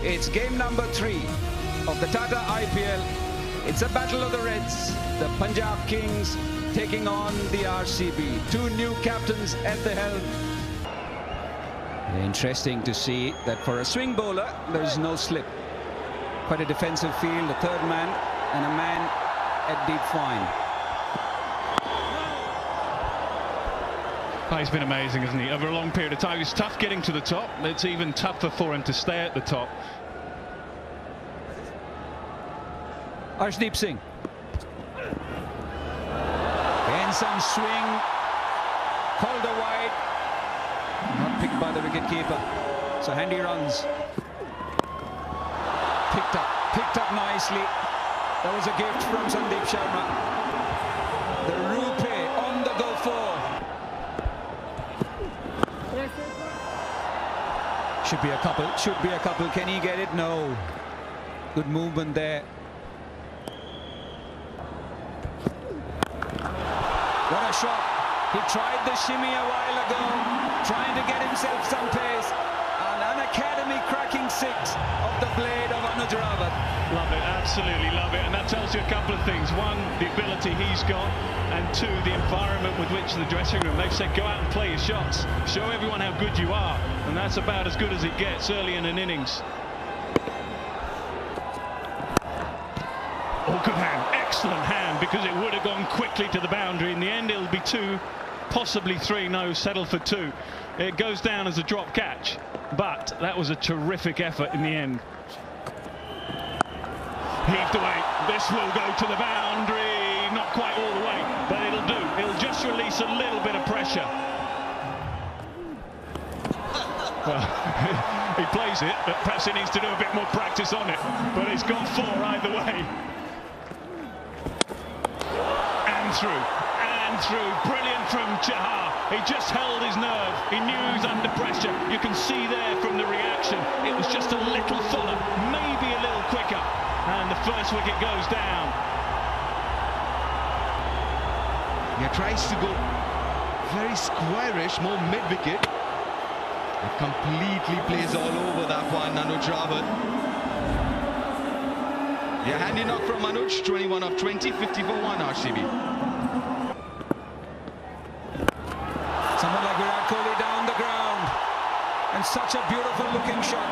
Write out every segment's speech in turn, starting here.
It's game number 3 of the Tata IPL. It's a battle of the Reds, the Punjab Kings taking on the RCB. 2 new captains at the helm. Interesting to see that for a swing bowler, there's no slip. Quite a defensive field, a third man and a man at deep fine. Oh, he's been amazing, isn't he? Over a long period of time. It's tough getting to the top. It's even tougher for him to stay at the top. Arshdeep Singh. Again, some swing. Called a wide. Not picked by the wicketkeeper. So handy runs. Picked up nicely. That was a gift from Sandeep Sharma. The Rupee on the go for. Should be a couple. Can he get it? No. Good movement there. What a shot. He tried the shimmy a while ago, trying to get himself some pace. An academy cracking 6 of the blade of Anuj Rawat. Love it, absolutely love it. And that tells you a couple of things. One, the ability he's got, and 2, the environment with which the dressing room. They've said go out and play your shots. Show everyone how good you are. And that's about as good as it gets early in an innings. Oh, good hand. Excellent hand, because it would have gone quickly to the boundary. In the end, it'll be 2, possibly 3. No, settle for 2. It goes down as a drop catch. But that was a terrific effort in the end. Heaved away. This will go to the boundary. Not quite all the way, but it'll do. It'll just release a little bit of pressure. Well, he plays it, but perhaps he needs to do a bit more practice on it. But it's got 4 either way. And through. Brilliant from Chahar. He just held his nerve. He knew he was under pressure. You can see there from the reaction. It was just a little fuller, maybe a little quicker. And the first wicket goes down. He tries to go very squarish, more mid-wicket. It completely plays all over that one, Anuj Rawat. Yeah, handy knock from Anuj, 21 of 20, 50 for 1 RCB. Someone like Virat Kohli down the ground. And such a beautiful looking shot.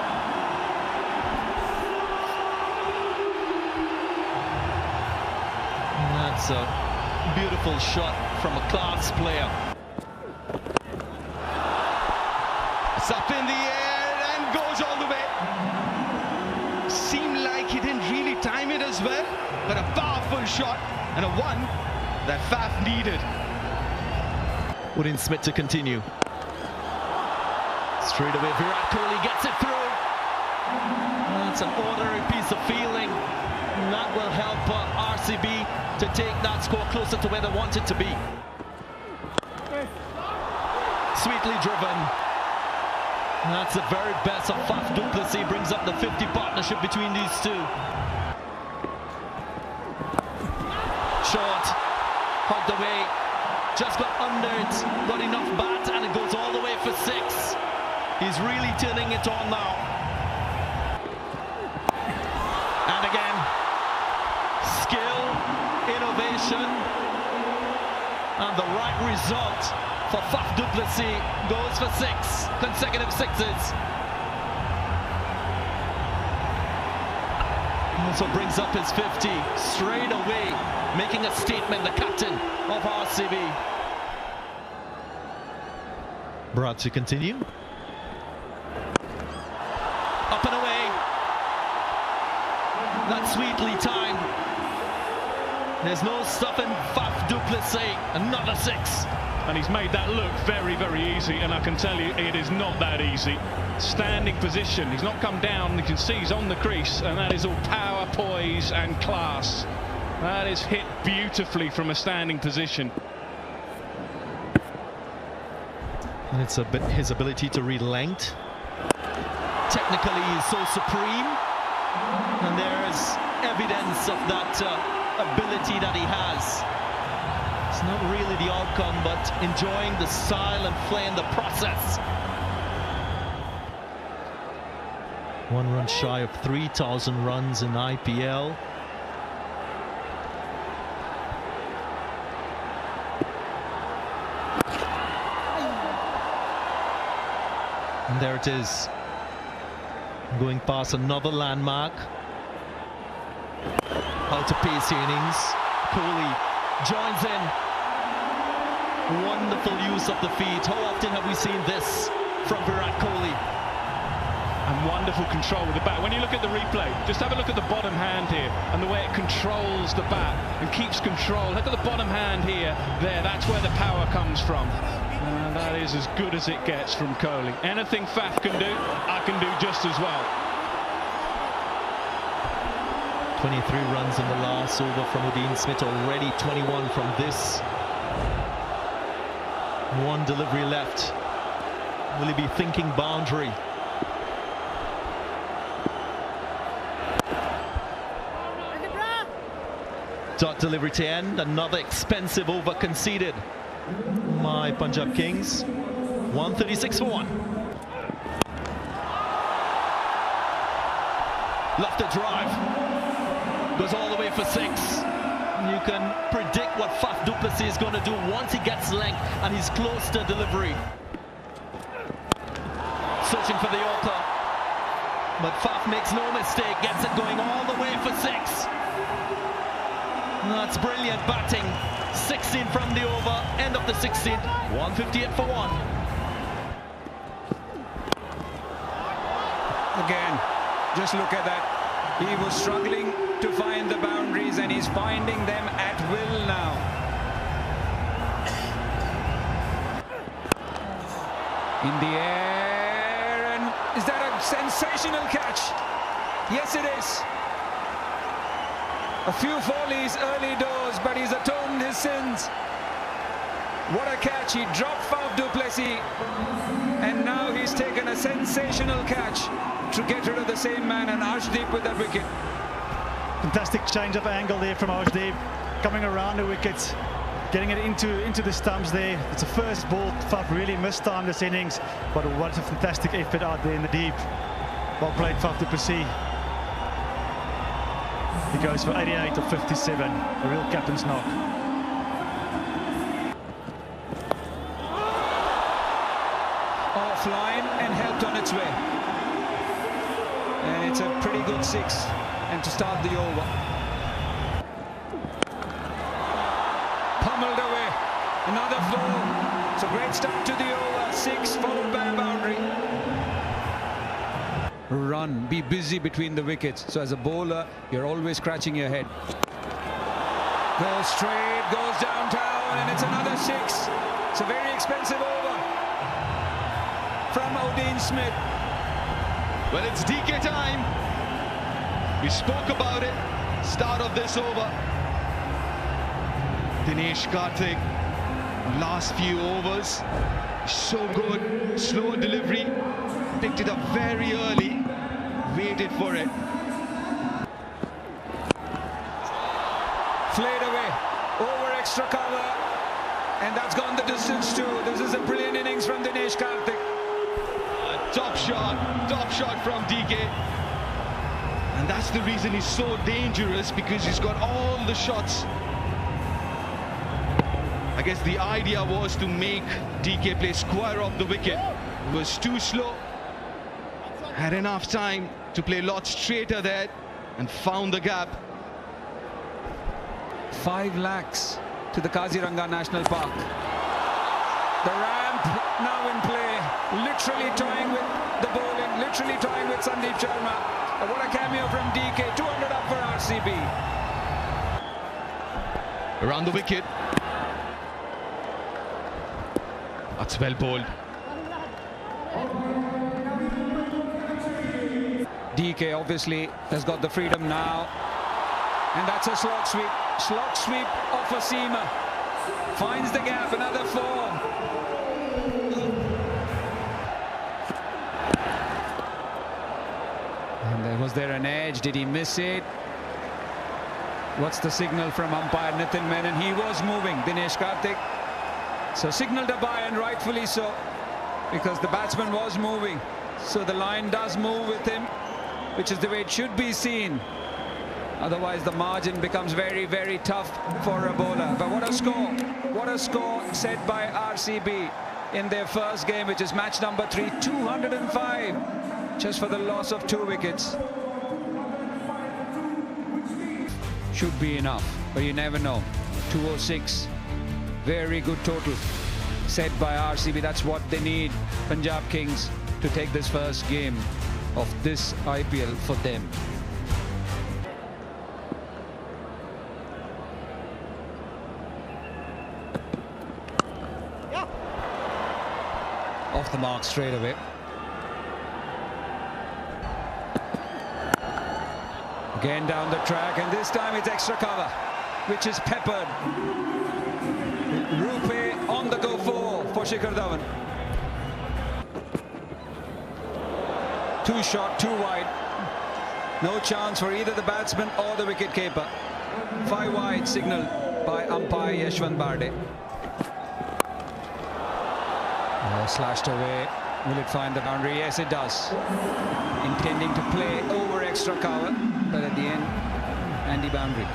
That's a beautiful shot from a class player. It's up in the air and goes all the way. Seemed like he didn't really time it as well, but a powerful shot and a 1 that Faf needed. Wooden Smith to continue. Straight away, Virat Kohli gets it through. That's an ordinary piece of feeling. And that will help RCB to take that score closer to where they want it to be. Sweetly driven. And that's the very best of Faf du Plessis. Brings up the 50 partnership between these 2. Short. Hugged away. Just got under it, got enough bat, and it goes all the way for 6. He's really turning it on now. And again, skill, innovation, and the right result for Faf du Plessis. Goes for 6 consecutive 6s. Also brings up his 50 straight away, making a statement, the captain of RCB. Brought to continue. Up and away. That's sweetly timed. There's no stopping Faf du Plessis. Another 6. And he's made that look very, very easy. And I can tell you, it is not that easy. Standing position. He's not come down. You can see he's on the crease. And that is all power, poise and class. That is hit beautifully from a standing position. And it's a bit his ability to read length. Technically, he's so supreme. And there's evidence of that ability that he has. It's not really the outcome, but enjoying the style and flair in the process. One run shy of 3,000 runs in IPL. And there it is, going past another landmark. Out to pace the innings. Kohli joins in. Wonderful use of the feet. How often have we seen this from Virat Kohli? And wonderful control with the bat. When you look at the replay, just have a look at the bottom hand here and the way it controls the bat and keeps control. Look at the bottom hand here, there, that's where the power comes from. And that is as good as it gets from Kohli. Anything Faf can do, I can do just as well. 23 runs in the last over from Udean Smith, already 21 from this. One delivery left. Will he be thinking boundary? Dot delivery to end. Another expensive over conceded. My Punjab Kings. 136 for 1. Lofted drive. Goes all the way for 6. You can predict what Faf du Plessis is going to do once he gets length and he's close to delivery. Searching for the Yorker. But Faf makes no mistake. Gets it going all the way for 6. That's brilliant batting. 16 from the over, end of the 16th, 158 for 1. Again, just look at that. He was struggling to find the boundaries and he's finding them at will now. In the air, and is that a sensational catch? Yes, it is. A few follies early doors, but he's atoned his sins. What a catch. He dropped Faf du Plessis and now he's taken a sensational catch to get rid of the same man, and Arshdeep with that wicket. Fantastic change of angle there from Arshdeep, coming around the wickets, getting it into the stumps there. It's the first ball Faf really missed time this innings, but what a fantastic effort out there in the deep. Well played, Faf du Plessis. He goes for 88 of 57, a real captain's knock. Offline and helped on its way. And it's a pretty good 6 and to start the over. Pummeled away. Another flow. It's a great start to the over. 6 followed by a boundary. Run, be busy between the wickets. So as a bowler, you're always scratching your head. Goes straight, goes downtown, and it's another 6. It's a very expensive over from Udean Smith. Well, it's DK time. We spoke about it. Start of this over. Dinesh Karthik, last few overs. So good. Slow delivery. Picked it up very early. Waited for it. Flayed away. Over extra cover. And that's gone the distance too. This is a brilliant innings from Dinesh Karthik. Top shot from DK. And that's the reason he's so dangerous, because he's got all the shots. I guess the idea was to make DK play square off the wicket. It was too slow. Had enough time to play a lot straighter there and found the gap. 5 lakhs to the Kaziranga National Park. The ramp now in play, literally toying with the bowling, literally toying with Sandeep Sharma. What a cameo from DK, 200 up for RCB. Around the wicket. That's well bowled. DK obviously has got the freedom now. And that's a slot sweep. Slot sweep off a seamer. Finds the gap, another 4. And was there an edge? Did he miss it? What's the signal from umpire Nitin Menon? He was moving, Dinesh Karthik. So signaled a bye, and rightfully so, because the batsman was moving. So the line does move with him. which is the way it should be seen. Otherwise, the margin becomes very, very tough for a bowler. But what a score! What a score set by RCB in their first game, which is match number 3, 205, just for the loss of 2 wickets. Should be enough, but you never know. 206, very good total set by RCB. That's what they need, Punjab Kings, to take this first game of this IPL for them. Off the mark straight away. Again down the track, and this time it's extra cover, which is peppered. Rupe on the go for Shikhar Dhawan. 2 shot, 2 wide. No chance for either the batsman or the wicket-keeper. 5 wide signal by umpire Yashwant Barde. Slashed away. Will it find the boundary? Yes, it does. Intending to play over extra cover, but at the end, Andy boundary.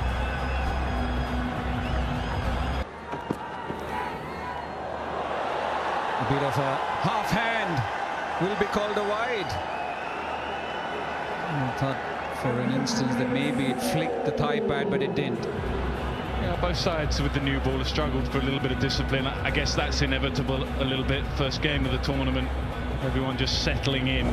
A bit of a half hand will be called a wide. I thought for an instance that maybe it flicked the thigh pad, but it didn't. Yeah, both sides with the new ball have struggled for a little bit of discipline. I guess that's inevitable a little bit. First game of the tournament, everyone just settling in.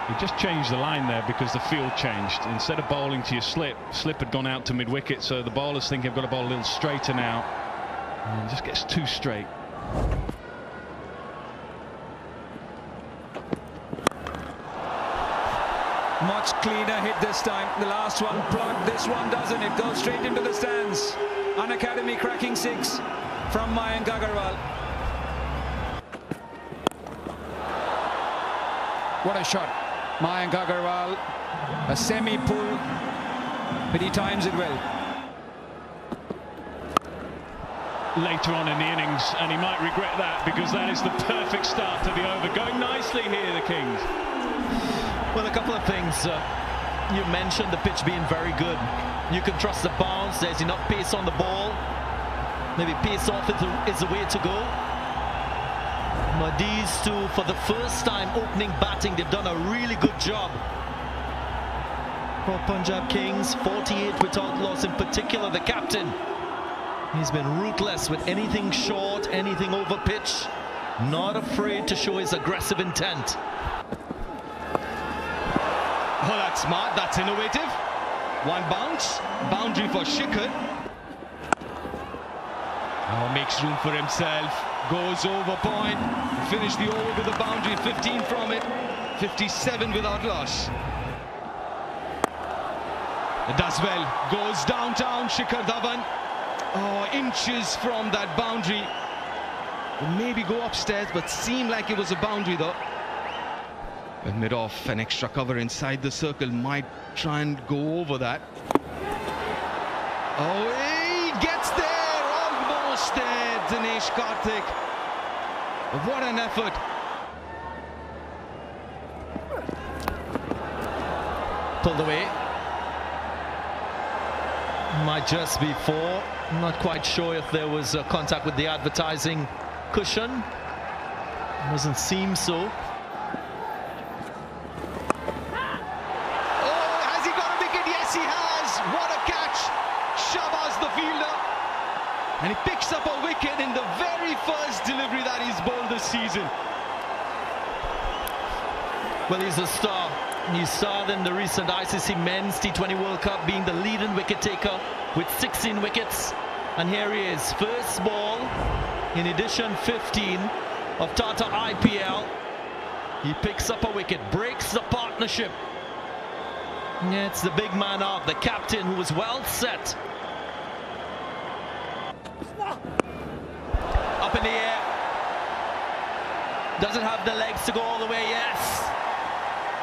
He just changed the line there because the field changed. Instead of bowling to your slip had gone out to mid-wicket, so the bowlers think I've got to bowl a little straighter now. And just gets too straight. Much cleaner hit this time. The last one plugged. This one doesn't. It goes straight into the stands. An academy cracking 6 from Mayank Agarwal. What a shot. Mayank Agarwal, a semi-pull, but he times it well. Later on in the innings, and he might regret that, because that is the perfect start to the over. Going nicely here, the Kings. Well, a couple of things. You mentioned the pitch being very good. You can trust the bounce. There's enough pace on the ball. Maybe pace off is the way to go. But these two, for the first time opening batting, they've done a really good job. For Punjab Kings, 48 without loss, in particular the captain. He's been ruthless with anything short, anything over pitch. Not afraid to show his aggressive intent. Oh, that's smart, that's innovative. 1 bounce, boundary for Shikhar. Oh, makes room for himself, goes over point, finish the over with a boundary, 15 from it, 57 without loss. It does well, goes downtown, Shikhar Dhawan. Oh, inches from that boundary. Maybe go upstairs, but seemed like it was a boundary though. With mid-off, an extra cover inside the circle, might try and go over that. Oh, he gets there, almost there, Dinesh Karthik. What an effort. Pulled away. Might just be 4. I'm not quite sure if there was contact with the advertising cushion. Doesn't seem so. And he picks up a wicket in the very first delivery that he's bowled this season. Well, he's a star. He starred in the recent ICC Men's T20 World Cup, being the leading wicket taker with 16 wickets. And here he is, first ball in edition 15 of Tata IPL. He picks up a wicket, breaks the partnership. Yeah, it's the big man out, the captain, who was well set. Up in the air. Doesn't have the legs to go all the way, yes.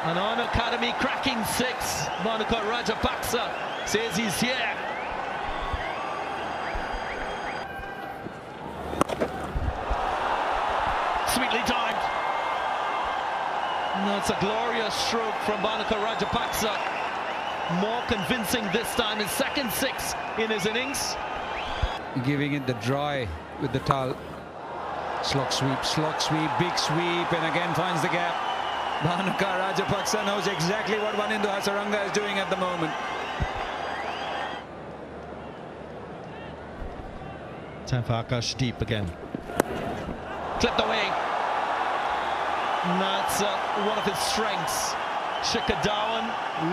And on academy cracking 6. Monica Rajapaksa says he's here. Sweetly done. That's a glorious stroke from Bhanuka Rajapaksa. More convincing this time, his second six in his innings. Giving it the dry with the towel. Slog sweep, big sweep, and again finds the gap. Bhanuka Rajapaksa knows exactly what Wanindu Hasaranga is doing at the moment. Time for Akash deep again. Clipped away. And that's one of his strengths. Shikhar Dhawan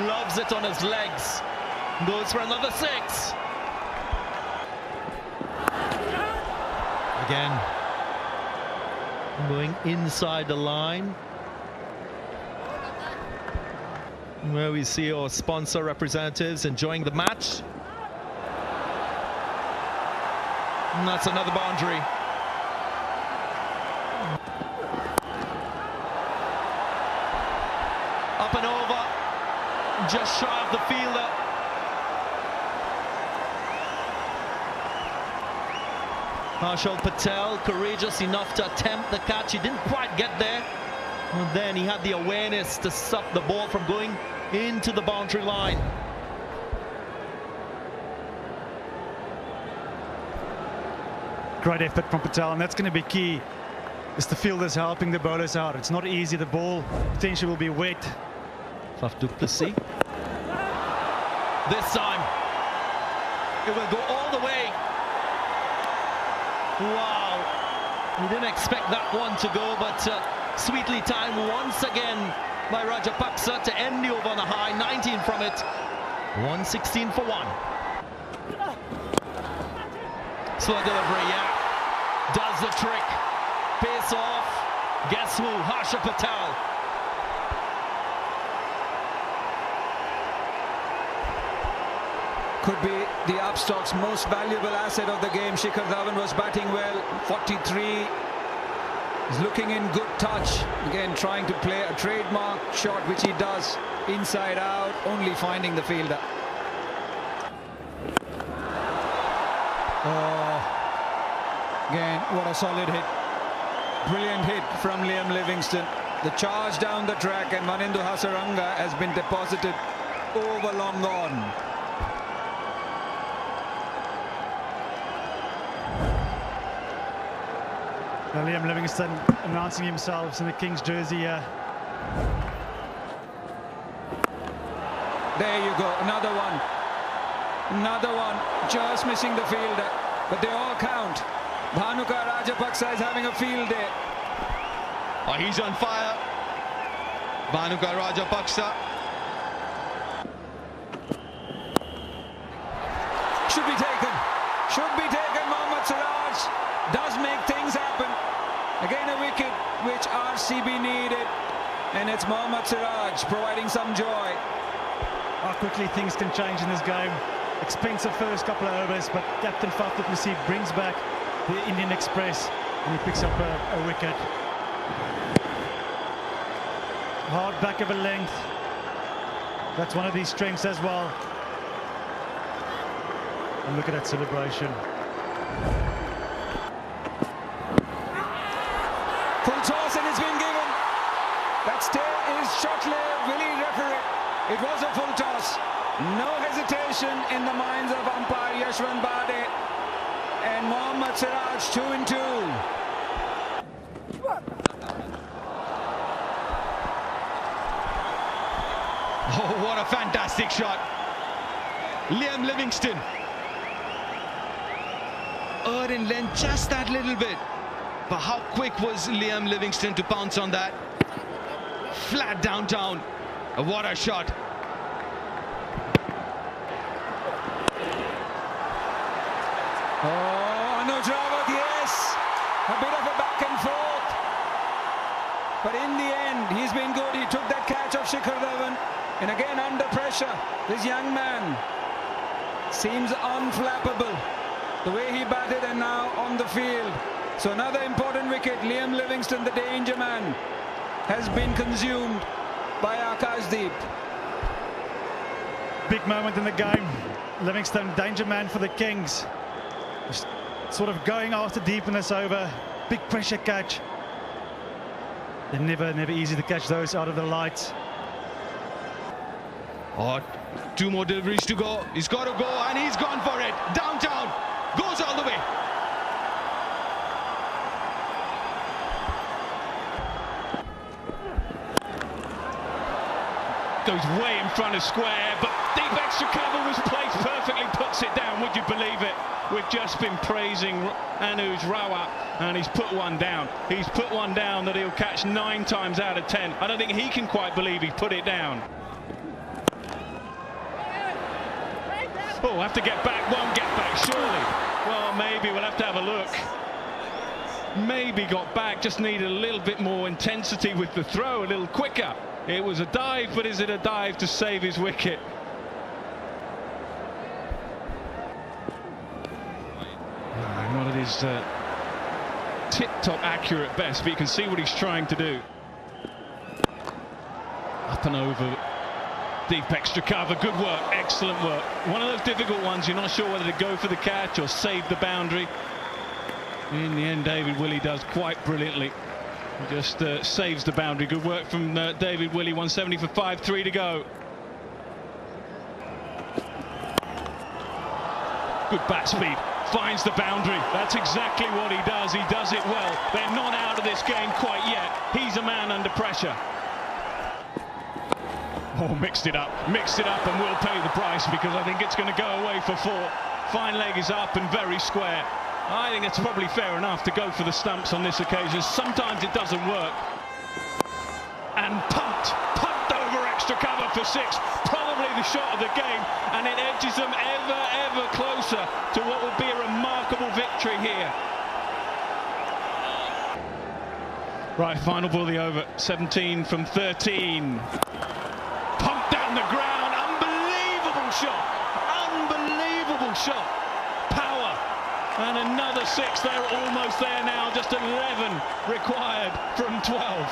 loves it on his legs. Goes for another six. Again, going inside the line, where we see our sponsor representatives enjoying the match. And that's another boundary. Up and over, just shy of the fielder. Harshal Patel, courageous enough to attempt the catch. He didn't quite get there. And then he had the awareness to stop the ball from going into the boundary line. Great effort from Patel, and that's going to be key. It's the fielders helping the bowlers out. It's not easy. The ball potentially will be wet. Faf du Plessis. This time, it will go all the way. Wow. We didn't expect that one to go, but sweetly timed once again by Rajapaksa to end the over on a high. 19 from it. 116 for 1. Slow delivery, yeah. Does the trick. Pace off. Guess who? Harsha Patel. Could be the upstock's most valuable asset of the game. Shikhar Dhawan was batting well. 43. He's looking in good touch. Again, trying to play a trademark shot, which he does inside out, only finding the fielder. Oh, again, what a solid hit. Brilliant hit from Liam Livingstone. The charge down the track, and Wanindu Hasaranga has been deposited over long gone. Now Liam Livingstone announcing himself in the King's jersey here. There you go, another one. Another one, just missing the fielder. But they all count. Bhanuka Rajapaksa is having a field day. Oh, he's on fire. Bhanuka Rajapaksa. Should be taken. Should be taken. Mohammad Siraj does make things happen. Again, a wicket which RCB needed. And it's Mohammad Siraj providing some joy. How quickly things can change in this game. Expensive first couple of overs, but Captain Faf du Plessis brings back the Indian Express and he picks up a wicket. Hard back of a length. That's one of these strengths as well. And look at that celebration. Full toss and it's been given. That stay is short-lived. Will he referee? It was a full toss. No hesitation in the minds of umpire Yashwant Bade. And Mohammad Siraj 2 and 2. Oh, what a fantastic shot. Liam Livingstone. Earned in length just that little bit. But how quick was Liam Livingstone to pounce on that? Flat downtown. What a shot. Oh, Anuj Rawat, yes. A bit of a back and forth. But in the end, he's been good. He took that catch of Shikhar Dhawan. And again, under pressure, this young man seems unflappable. The way he batted and now on the field. So another important wicket. Liam Livingstone, the danger man, has been consumed by Akashdeep. Big moment in the game. Livingstone, danger man for the Kings. Sort of going after deep in this over. Big pressure catch. They're never easy to catch those out of the light. Oh, 2 more deliveries to go. He's got to go, and he's gone for it. Downtown, goes all the way. Goes way in front of square, but deep extra cover was placed perfectly, puts it down. Would you believe it? We've just been praising Anuj Rawat, and he's put one down. He's put one down that he'll catch 9 times out of 10. I don't think he can quite believe he put it down. Oh, have to get back, won't get back, surely. Well, maybe we'll have to have a look. Maybe got back, just needed a little bit more intensity with the throw, a little quicker. It was a dive, but is it a dive to save his wicket? Not at his tip-top accurate best, but you can see what he's trying to do. Up and over, deep extra cover, good work, excellent work. One of those difficult ones, you're not sure whether to go for the catch or save the boundary. In the end, David Willey does quite brilliantly. He just saves the boundary. Good work from David Willey, 170 for 5, 3 to go. Good bat speed, finds the boundary. That's exactly what he does. He does it well. They're not out of this game quite yet. He's a man under pressure. Oh, mixed it up and will pay the price, because I think it's going to go away for 4. Fine leg is up and very square. I think it's probably fair enough to go for the stumps on this occasion. Sometimes it doesn't work. And pumped over extra cover for 6. Probably the shot of the game, and it edges them ever closer to what would be a remarkable victory here. Right, final ball of the over, 17 from 13. Pumped down the ground, unbelievable shot, unbelievable shot. Power, and another 6. They're almost there now, just 11 required from 12.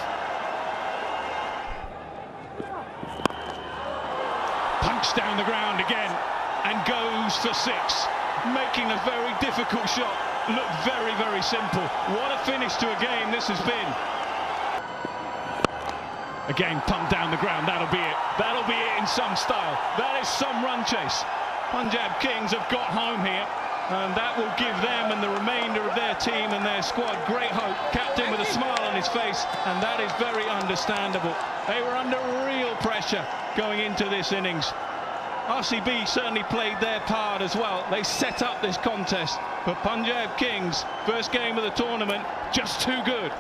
Punched down the ground again and goes for 6, making a very difficult shot look very simple. What a finish to a game this has been. Again, pumped down the ground, that'll be it. That'll be it in some style. That is some run chase. Punjab Kings have got home here, and that will give them and the remainder of their team and their squad great hope. Captain with a smile on his face, and that is very understandable. They were under real pressure going into this innings. RCB certainly played their part as well. They set up this contest, but Punjab Kings, first game of the tournament, just too good.